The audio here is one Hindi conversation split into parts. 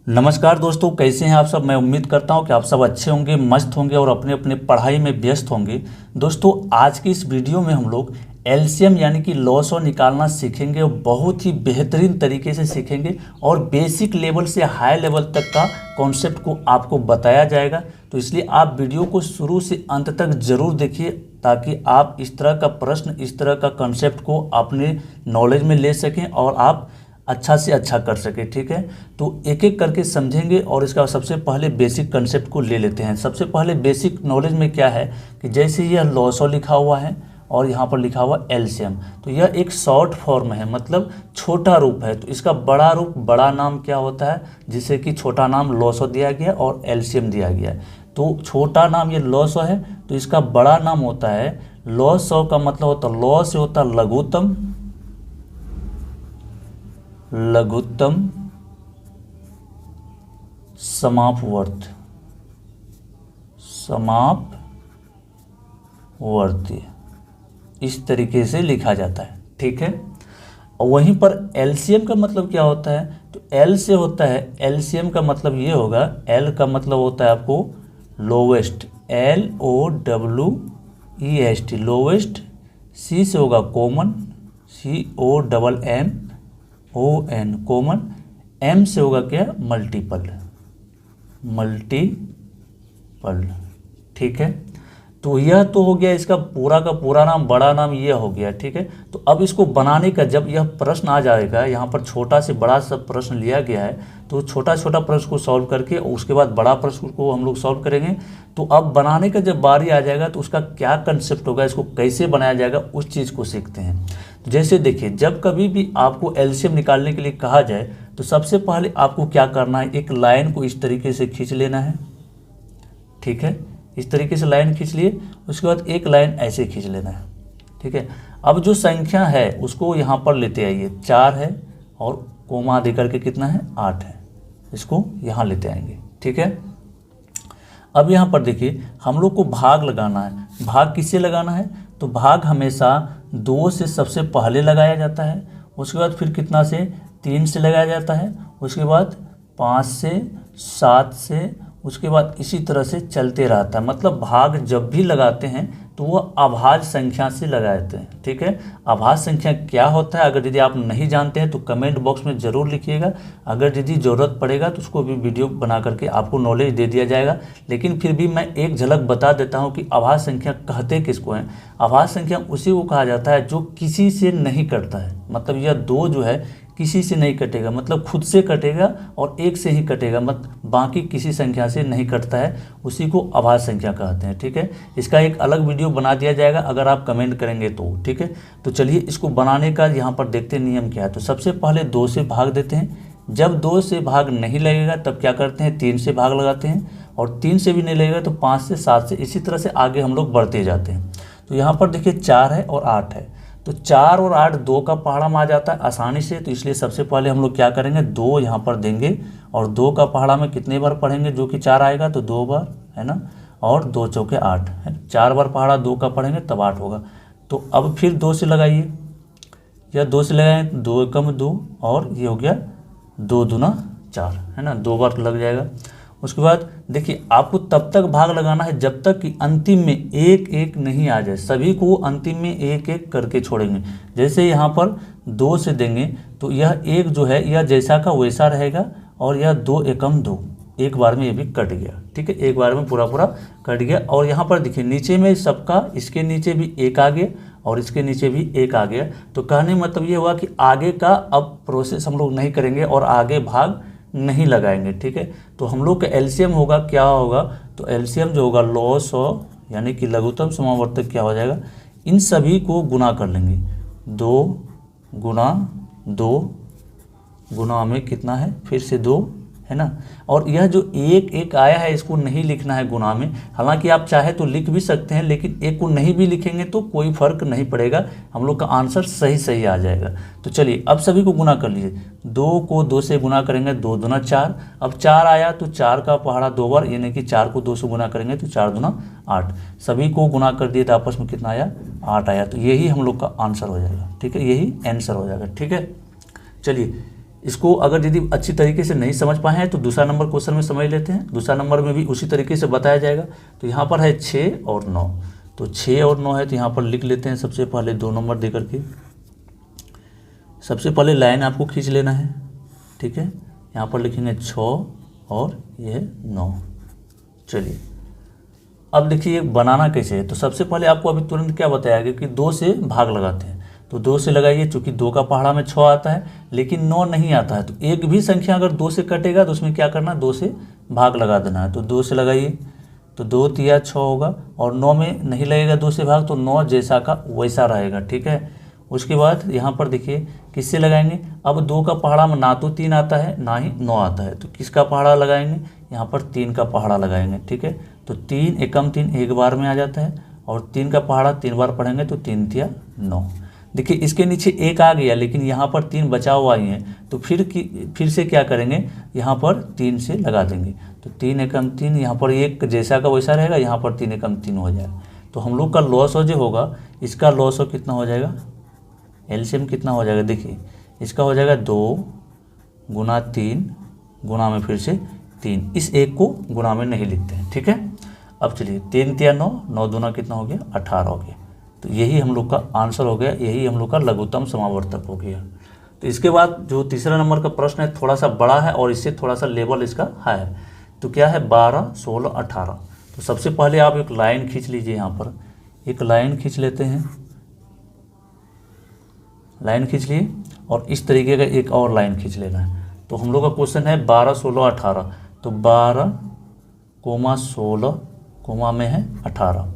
नमस्कार दोस्तों, कैसे हैं आप सब। मैं उम्मीद करता हूं कि आप सब अच्छे होंगे, मस्त होंगे और अपने अपने पढ़ाई में व्यस्त होंगे। दोस्तों, आज की इस वीडियो में हम लोग एलसीएम यानी कि लॉसो निकालना सीखेंगे और बहुत ही बेहतरीन तरीके से सीखेंगे और बेसिक लेवल से हाई लेवल तक का कॉन्सेप्ट को आपको बताया जाएगा। तो इसलिए आप वीडियो को शुरू से अंत तक ज़रूर देखिए ताकि आप इस तरह का प्रश्न, इस तरह का कॉन्सेप्ट को अपने नॉलेज में ले सकें और आप अच्छा से अच्छा कर सके। ठीक है, तो एक एक करके समझेंगे और इसका सबसे पहले बेसिक कंसेप्ट को ले लेते हैं। सबसे पहले बेसिक नॉलेज में क्या है कि जैसे यह लॉसो लिखा हुआ है और यहाँ पर लिखा हुआ एलसीएम, तो यह एक शॉर्ट फॉर्म है, मतलब छोटा रूप है। तो इसका बड़ा रूप, बड़ा नाम क्या होता है, जिसे कि छोटा नाम लॉसो दिया गया और एलसीएम दिया गया है। तो छोटा नाम ये लॉसो है, तो इसका बड़ा नाम होता है लॉसो का मतलब होता है, लॉ से होता है लघुत्तम, लघुत्तम समापवर्त, समापवर्ती, इस तरीके से लिखा जाता है। ठीक है, और वहीं पर एलसीएम का मतलब क्या होता है, तो एल से होता है, एलसीएम का मतलब ये होगा, एल का मतलब होता है आपको लोवेस्ट, LOWEST, लोवेस्ट। सी से होगा कॉमन, COMMON, कॉमन। एम से होगा क्या, मल्टीपल, मल्टीपल। ठीक है, तो यह तो हो गया इसका पूरा का पूरा नाम, बड़ा नाम ये हो गया। ठीक है, तो अब इसको बनाने का जब यह प्रश्न आ जाएगा, यहाँ पर छोटा से बड़ा सा प्रश्न लिया गया है, तो छोटा छोटा प्रश्न को सॉल्व करके उसके बाद बड़ा प्रश्न को हम लोग सॉल्व करेंगे। तो अब बनाने का जब बारी आ जाएगा तो उसका क्या कंसेप्ट होगा, इसको कैसे बनाया जाएगा, उस चीज़ को सीखते हैं। तो जैसे देखिए, जब कभी भी आपको एलसीएम निकालने के लिए कहा जाए तो सबसे पहले आपको क्या करना है, एक लाइन को इस तरीके से खींच लेना है। ठीक है, इस तरीके से लाइन खींच लिए, उसके बाद एक लाइन ऐसे खींच लेना है। ठीक है, अब जो संख्या है उसको यहाँ पर लेते आइए, 4 है और कोमा दे करके कितना है, 8 है, इसको यहाँ लेते आएंगे। ठीक है, अब यहाँ पर देखिए हम लोग को भाग लगाना है। भाग किससे लगाना है, तो भाग हमेशा 2 से सबसे पहले लगाया जाता है, उसके बाद फिर कितना से, 3 से लगाया जाता है, उसके बाद 5 से, 7 से, उसके बाद इसी तरह से चलते रहता है। मतलब भाग जब भी लगाते हैं तो वह अभाज्य संख्या से लगाते हैं। ठीक है, अभाज्य संख्या क्या होता है, अगर यदि आप नहीं जानते हैं तो कमेंट बॉक्स में ज़रूर लिखिएगा। अगर यदि ज़रूरत पड़ेगा तो उसको भी वीडियो बना करके आपको नॉलेज दे दिया जाएगा, लेकिन फिर भी मैं एक झलक बता देता हूँ कि अभाज्य संख्या कहते किसको हैं। अभाज्य संख्या उसी को कहा जाता है जो किसी से नहीं कटता है, मतलब यह 2 जो है किसी से नहीं कटेगा, मतलब खुद से कटेगा और 1 से ही कटेगा, मतलब बाकी किसी संख्या से नहीं कटता है, उसी को अभाज्य संख्या कहते हैं। ठीक है, इसका एक अलग वीडियो बना दिया जाएगा अगर आप कमेंट करेंगे तो। ठीक है, तो चलिए इसको बनाने का यहाँ पर देखते हैं नियम क्या है। तो सबसे पहले 2 से भाग देते हैं, जब 2 से भाग नहीं लगेगा तब क्या करते हैं, 3 से भाग लगाते हैं, और 3 से भी नहीं लगेगा तो 5 से, 7 से, इसी तरह से आगे हम लोग बढ़ते जाते हैं। तो यहाँ पर देखिए 4 है और 8 है, तो 4 और 8 2 का पहाड़ा में आ जाता है आसानी से। तो इसलिए सबसे पहले हम लोग क्या करेंगे, 2 यहाँ पर देंगे और 2 का पहाड़ा में कितने बार पढ़ेंगे, जो कि 4 आएगा तो 2 बार, है ना, और 2 चौके 8 है, 4 बार पहाड़ा 2 का पढ़ेंगे तब 8 होगा। तो अब फिर 2 से लगाइए, या 2 से लगाएं, 2 एकम 2 और ये हो गया 2 दूना 4, है ना, 2 बार लग जाएगा। उसके बाद देखिए आपको तब तक भाग लगाना है जब तक कि अंतिम में 1 1 नहीं आ जाए, सभी को अंतिम में 1 1 करके छोड़ेंगे। जैसे यहाँ पर 2 से देंगे तो यह 1 जो है यह जैसा का वैसा रहेगा, और यह 2 एकम 2, एक बार में ये भी कट गया। ठीक है, एक बार में पूरा पूरा कट गया। और यहाँ पर देखिए नीचे में सबका, इसके नीचे भी 1 आ गया और इसके नीचे भी 1 आ गया। तो कहने मतलब ये हुआ कि आगे का अब प्रोसेस हम लोग नहीं करेंगे और आगे भाग नहीं लगाएंगे। ठीक है, तो हम लोग का एलसीएम होगा, क्या होगा, तो एलसीएम जो होगा लॉसो यानी कि लघुत्तम समावर्तक क्या हो जाएगा, इन सभी को गुना कर लेंगे, 2 गुना 2 गुना में कितना है, फिर से 2, है ना। और यह जो 1 1 आया है इसको नहीं लिखना है गुना में, हालांकि आप चाहे तो लिख भी सकते हैं, लेकिन 1 को नहीं भी लिखेंगे तो कोई फर्क नहीं पड़ेगा, हम लोग का आंसर सही सही आ जाएगा। तो चलिए अब सभी को गुना कर लीजिए, 2 को 2 से गुना करेंगे, 2 दूना 4, अब 4 आया तो 4 का पहाड़ा 2 बार, यानी कि 4 को 2 से गुना करेंगे तो 4 दूना 8, सभी को गुना कर दिए तो आपस में कितना आया, 8 आया। तो यही हम लोग का आंसर हो जाएगा। ठीक है, यही आंसर हो जाएगा। ठीक है, चलिए इसको अगर यदि अच्छी तरीके से नहीं समझ पाए हैं तो दूसरा नंबर क्वेश्चन में समझ लेते हैं। दूसरा नंबर में भी उसी तरीके से बताया जाएगा। तो यहाँ पर है 6 और 9, तो 6 और 9 है तो यहाँ पर लिख लेते हैं सबसे पहले 2 नंबर दे करके। सबसे पहले लाइन आपको खींच लेना है, ठीक है। यहाँ पर लिखेंगे 6 और यह 9। चलिए अब देखिए बनाना कैसे है। तो सबसे पहले आपको अभी तुरंत क्या बताया गया कि 2 से भाग लगाते हैं। तो 2 से लगाइए, चूँकि 2 का पहाड़ा में 6 आता है लेकिन 9 नहीं आता है। तो एक भी संख्या अगर 2 से कटेगा तो उसमें क्या करना है, 2 से भाग लगा देना है। तो 2 से लगाइए तो 2 तिया 6 होगा, और 9 में नहीं लगेगा 2 से भाग, तो 9 जैसा का वैसा रहेगा, ठीक है। उसके बाद यहाँ पर देखिए किससे लगाएंगे। अब 2 का पहाड़ा में ना तो 3 आता है ना ही 9 आता है, तो किसका पहाड़ा लगाएंगे, यहाँ पर 3 का पहाड़ा लगाएंगे, ठीक है। तो 3 एकम 3 एक बार में आ जाता है, और 3 का पहाड़ा 3 बार पढ़ेंगे तो 3 तिया 9। देखिए इसके नीचे 1 आ गया लेकिन यहाँ पर 3 बचा हुआ ही है, तो फिर से क्या करेंगे, यहाँ पर 3 से लगा देंगे। तो 3 एकम 3, यहाँ पर 1 जैसा का वैसा रहेगा, यहाँ पर 3 एकम 3 हो जाएगा। तो हम लोग का लॉस जो होगा, इसका लॉस कितना हो जाएगा, एलसीएम कितना हो जाएगा, देखिए इसका हो जाएगा 2 गुना 3 गुना में फिर से 3। इस 1 को गुना में नहीं लिखते हैं, ठीक है। अब चलिए 3 तिया 9, 9 दूना कितना हो गया, 18 हो गया। तो यही हम लोग का आंसर हो गया, यही हम लोग का लघुत्तम समावर्तक हो गया। तो इसके बाद जो तीसरा नंबर का प्रश्न है थोड़ा सा बड़ा है और इससे थोड़ा सा लेवल इसका हाई है। तो क्या है, 12, 16, 18। तो सबसे पहले आप एक लाइन खींच लीजिए, यहाँ पर एक लाइन खींच लेते हैं, लाइन खींच लिए, और इस तरीके का एक और लाइन खींच लेना है। तो हम लोग का क्वेश्चन है 12, 16, 18। तो 12, 16 कोमा में है 18।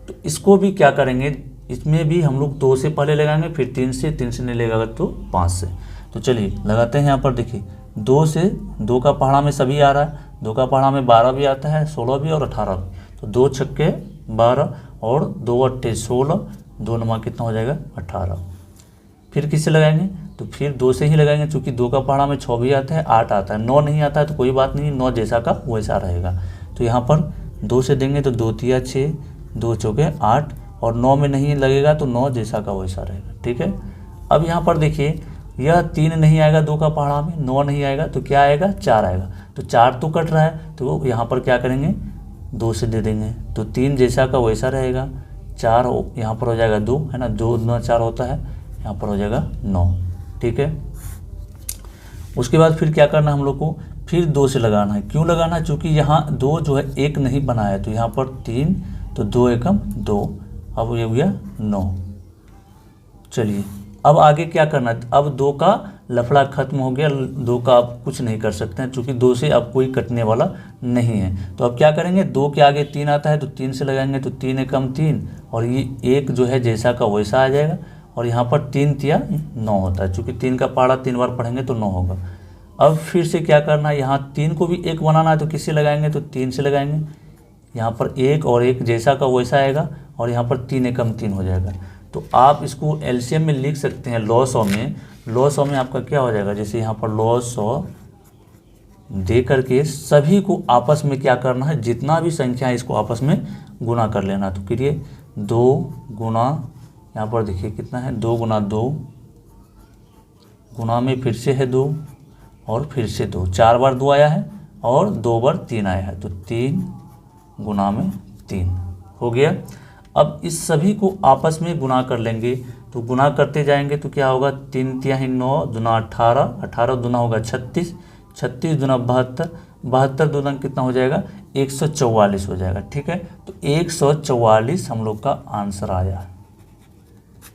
तो इसको भी क्या करेंगे, इसमें भी हम लोग 2 से पहले लगाएंगे, फिर 3 से, 3 से नहीं लगेगा तो 5 से। तो चलिए लगाते हैं। यहाँ पर देखिए 2 से, 2 का पहाड़ा में सभी आ रहा है, 2 का पहाड़ा में 12 भी आता है, 16 भी और 18 भी। तो 2 छक्के 12 और 2 अट्ठे 16, 2 नमा कितना हो जाएगा, 18। फिर किससे लगाएंगे, तो फिर 2 से ही लगाएंगे, चूँकि 2 का पहाड़ा में 6 भी आता है, 8 आता है, 9 नहीं आता है तो कोई बात नहीं, 9 जैसा का वैसा रहेगा। तो यहाँ पर 2 से देंगे तो 2 तिया 6, 2 चौके 8, और 9 में नहीं लगेगा तो 9 जैसा का वैसा रहेगा, ठीक है। अब यहाँ पर देखिए यह 3 नहीं आएगा, 2 का पहाड़ा में 9 नहीं आएगा तो क्या आएगा, 4 आएगा। तो 4 तो कट रहा है, तो यहाँ पर क्या करेंगे, 2 से दे देंगे, तो 3 जैसा का वैसा रहेगा। 4 यहाँ पर हो जाएगा 2, है ना, 2 दूना 4 होता है, यहाँ पर हो जाएगा 9, ठीक है। उसके बाद फिर क्या करना है हम लोग को, फिर 2 से लगाना है। क्यों लगाना है, चूँकि यहाँ 2 जो है 1 नहीं बना है, तो यहाँ पर 3, तो 2 एकम 2, अब ये हो गया 9। चलिए अब आगे क्या करना है, अब 2 का लफड़ा खत्म हो गया, 2 का आप कुछ नहीं कर सकते हैं, चूँकि 2 से अब कोई कटने वाला नहीं है। तो अब क्या करेंगे, 2 के आगे 3 आता है तो 3 से लगाएंगे, तो 3 एकम 3, और ये 1 जो है जैसा का वैसा आ जाएगा, और यहाँ पर 3 तिया 9 होता है, चूँकि 3 का पहाड़ा 3 बार पढ़ेंगे तो 9 होगा। अब फिर से क्या करना है, यहाँ 3 को भी 1 बनाना है, तो किससे लगाएंगे, तो 3 से लगाएंगे। यहाँ पर 1 और 1 जैसा का वैसा आएगा, और यहाँ पर 3 एकम 3 हो जाएगा। तो आप इसको एलसीएम में लिख सकते हैं, लॉस में आपका क्या हो जाएगा, जैसे यहाँ पर लॉस दे करके सभी को आपस में क्या करना है, जितना भी संख्या है इसको आपस में गुना कर लेना। तो करिए 2 गुना, यहाँ पर देखिए कितना है, 2 गुना 2 गुना में फिर से है 2 और फिर से 2, 4 बार 2 आया है और 2 बार 3 आया है, तो 3 गुना में 3 हो गया। अब इस सभी को आपस में गुना कर लेंगे, तो गुना करते जाएंगे तो क्या होगा, 3 तिया 9 दूना 18, 18 दूना होगा 36, 36 दूना 72, 72 दूना कितना हो जाएगा, 144 हो जाएगा, ठीक है। तो 144 हम लोग का आंसर आया।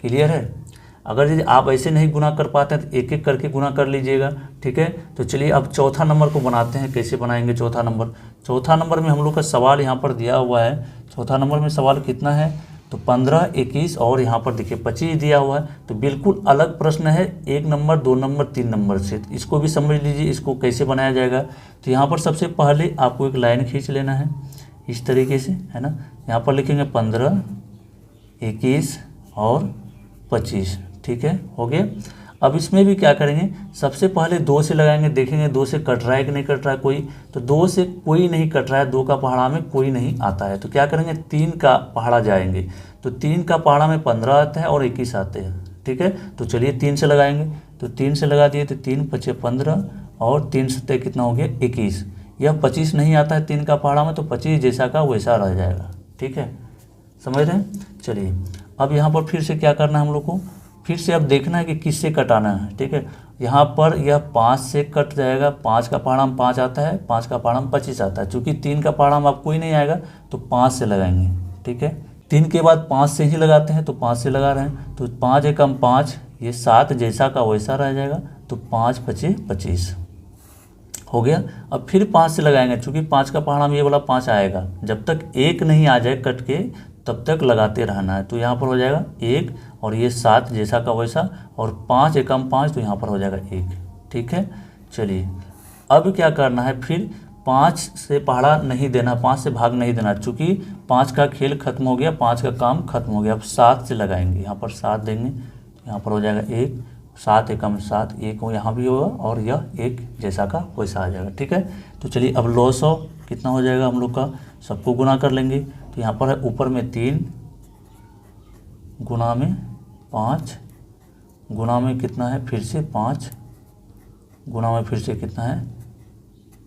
क्लियर है। अगर यदि आप ऐसे नहीं गुना कर पाते हैं तो एक एक करके गुना कर लीजिएगा, ठीक है। तो चलिए अब चौथा नंबर को बनाते हैं। कैसे बनाएंगे चौथा नंबर, चौथा नंबर में हम लोग का सवाल यहाँ पर दिया हुआ है। चौथा नंबर में सवाल कितना है, तो 15, 21 और यहाँ पर देखिए 25 दिया हुआ है। तो बिल्कुल अलग प्रश्न है, 1 नंबर 2 नंबर 3 नंबर से। तो इसको भी समझ लीजिए, इसको कैसे बनाया जाएगा। तो यहाँ पर सबसे पहले आपको एक लाइन खींच लेना है इस तरीके से, है ना। यहाँ पर लिखेंगे 15, 21 और 25, ठीक है, हो गया। अब इसमें भी क्या करेंगे, सबसे पहले 2 से लगाएंगे, देखेंगे 2 से कट रहा है कि नहीं कट रहा है कोई। तो 2 से कोई नहीं कट रहा है, 2 का पहाड़ा में कोई नहीं आता है। तो क्या करेंगे, 3 का पहाड़ा जाएंगे। तो 3 का पहाड़ा में 15 आता है और 21 आते हैं, ठीक है। तो चलिए 3 से लगाएंगे, तो 3 से लगा दिए तो 3 पचे 15 और 3 सत्ते कितना हो गया 21। यह 25 नहीं आता है 3 का पहाड़ा में, तो 25 जैसा का वैसा रह जाएगा। ठीक है, समझ रहे हैं। चलिए अब यहाँ पर फिर से क्या करना है हम लोग को, फिर से अब देखना है कि किससे कटाना है। ठीक है, यहाँ पर यह 5 से कट जाएगा, 5 का पहाड़ा में 5 आता है, 5 का पहाड़ा में 25 आता है। चूँकि 3 का पहाड़ा में अब कोई नहीं आएगा तो 5 से लगाएंगे। ठीक है, 3 के बाद 5 से ही लगाते हैं, तो 5 से लगा रहे हैं, तो 5 एकम 5, ये 7 जैसा का वैसा रह जाएगा, तो 5 पचे 25 हो गया। अब फिर 5 से लगाएंगे, चूँकि 5 का पहाड़ा में ये वाला 5 आएगा, जब तक 1 नहीं आ जाए कट के तब तक लगाते रहना है। तो यहाँ पर हो जाएगा 1 और ये 7 जैसा का वैसा, और 5 एकम 5, तो यहाँ पर हो जाएगा 1। ठीक है, चलिए अब क्या करना है, फिर 5 से पहाड़ा नहीं देना, 5 से भाग नहीं देना, चूँकि 5 का खेल खत्म हो गया, 5 का काम खत्म हो गया। अब 7 से लगाएंगे, यहाँ पर 7 देंगे, यहाँ पर हो जाएगा 1, 7 एकम 7, 1 यहाँ भी होगा, और यह 1 जैसा का वैसा आ जाएगा। ठीक है, तो चलिए अब 900 कितना हो जाएगा हम लोग का, सबको गुना कर लेंगे। तो यहाँ पर है ऊपर में 3 गुना में 5 गुना में कितना है फिर से 5 गुना में फिर से कितना है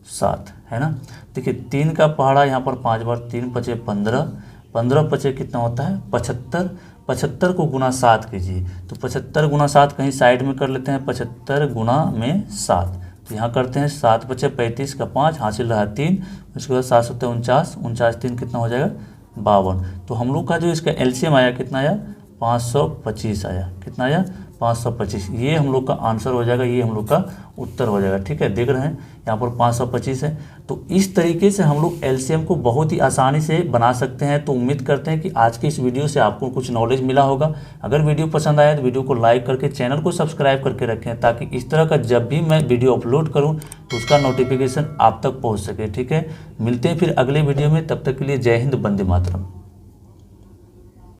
7, है ना। देखिए 3 का पहाड़ा यहाँ पर 5 बार, 3 पचे 15, 15 पचे कितना होता है 75, 75 को गुना 7 कीजिए, तो 75 गुना 7 कहीं साइड में कर लेते हैं, 75 गुना में 7, तो यहाँ करते हैं 7 पचे 35 का 5 हासिल रहा 3, उसके बाद 7 सत्ते 49, 49 3 कितना हो जाएगा 52। तो हम लोग का जो इसका एलसीएम आया कितना आया 525 आया, कितना आया 525। ये हम लोग का आंसर हो जाएगा, ये हम लोग का उत्तर हो जाएगा। ठीक है, देख रहे हैं यहाँ पर 525 है। तो इस तरीके से हम लोग एलसीएम को बहुत ही आसानी से बना सकते हैं। तो उम्मीद करते हैं कि आज की इस वीडियो से आपको कुछ नॉलेज मिला होगा। अगर वीडियो पसंद आया तो वीडियो को लाइक करके चैनल को सब्सक्राइब करके रखें, ताकि इस तरह का जब भी मैं वीडियो अपलोड करूँ तो उसका नोटिफिकेशन आप तक पहुँच सके। ठीक है, मिलते हैं फिर अगले वीडियो में, तब तक के लिए जय हिंद, वंदे मातरम।